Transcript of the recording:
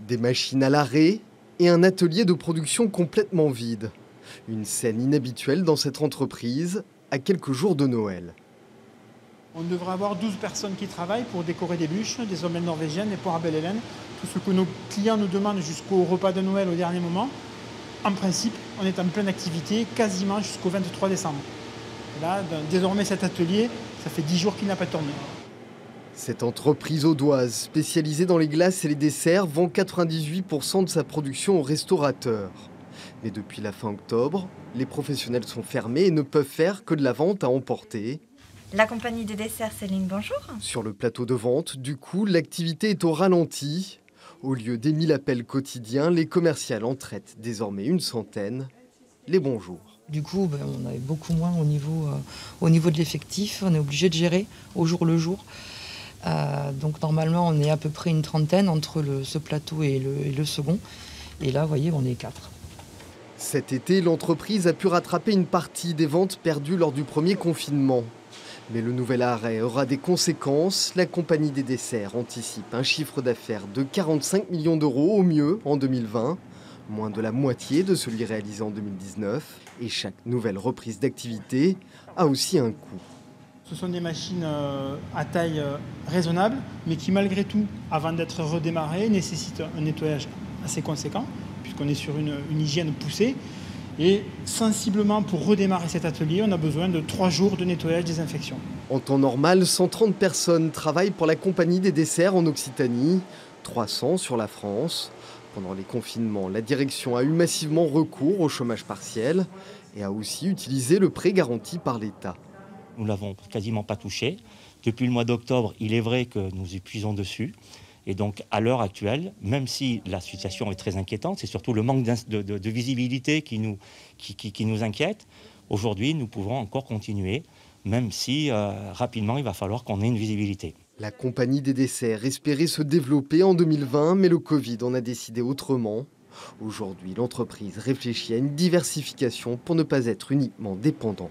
Des machines à l'arrêt et un atelier de production complètement vide. Une scène inhabituelle dans cette entreprise à quelques jours de Noël. On devrait avoir 12 personnes qui travaillent pour décorer des bûches, des omelettes norvégiennes, des poires à belle Hélène. Tout ce que nos clients nous demandent jusqu'au repas de Noël au dernier moment. En principe, on est en pleine activité quasiment jusqu'au 23 décembre. Et là, désormais, cet atelier, ça fait 10 jours qu'il n'a pas tourné. Cette entreprise audoise, spécialisée dans les glaces et les desserts, vend 98% de sa production aux restaurateurs. Mais depuis la fin octobre, les professionnels sont fermés et ne peuvent faire que de la vente à emporter. La compagnie des desserts, Céline, bonjour. Sur le plateau de vente, du coup, l'activité est au ralenti. Au lieu des 1000 appels quotidiens, les commerciales en traitent désormais une centaine. Les bons jours. Du coup, on avait beaucoup moins au niveau de l'effectif. On est obligé de gérer au jour le jour. Donc normalement, on est à peu près une trentaine entre ce plateau et le second. Et là, vous voyez, on est 4. Cet été, l'entreprise a pu rattraper une partie des ventes perdues lors du premier confinement. Mais le nouvel arrêt aura des conséquences. La compagnie des desserts anticipe un chiffre d'affaires de 45 millions d'euros au mieux en 2020, moins de la moitié de celui réalisé en 2019. Et chaque nouvelle reprise d'activité a aussi un coût. Ce sont des machines à taille raisonnable, mais qui malgré tout, avant d'être redémarrées, nécessitent un nettoyage assez conséquent, puisqu'on est sur une hygiène poussée. Et sensiblement, pour redémarrer cet atelier, on a besoin de 3 jours de nettoyage désinfection. En temps normal, 130 personnes travaillent pour la compagnie des desserts en Occitanie, 300 sur la France. Pendant les confinements, la direction a eu massivement recours au chômage partiel et a aussi utilisé le prêt garanti par l'État. Nous ne l'avons quasiment pas touché. Depuis le mois d'octobre, il est vrai que nous épuisons dessus. Et donc, à l'heure actuelle, même si la situation est très inquiétante, c'est surtout le manque de visibilité qui nous inquiète. Aujourd'hui, nous pouvons encore continuer, même si rapidement, il va falloir qu'on ait une visibilité. La compagnie des desserts espérait se développer en 2020, mais le Covid en a décidé autrement. Aujourd'hui, l'entreprise réfléchit à une diversification pour ne pas être uniquement dépendant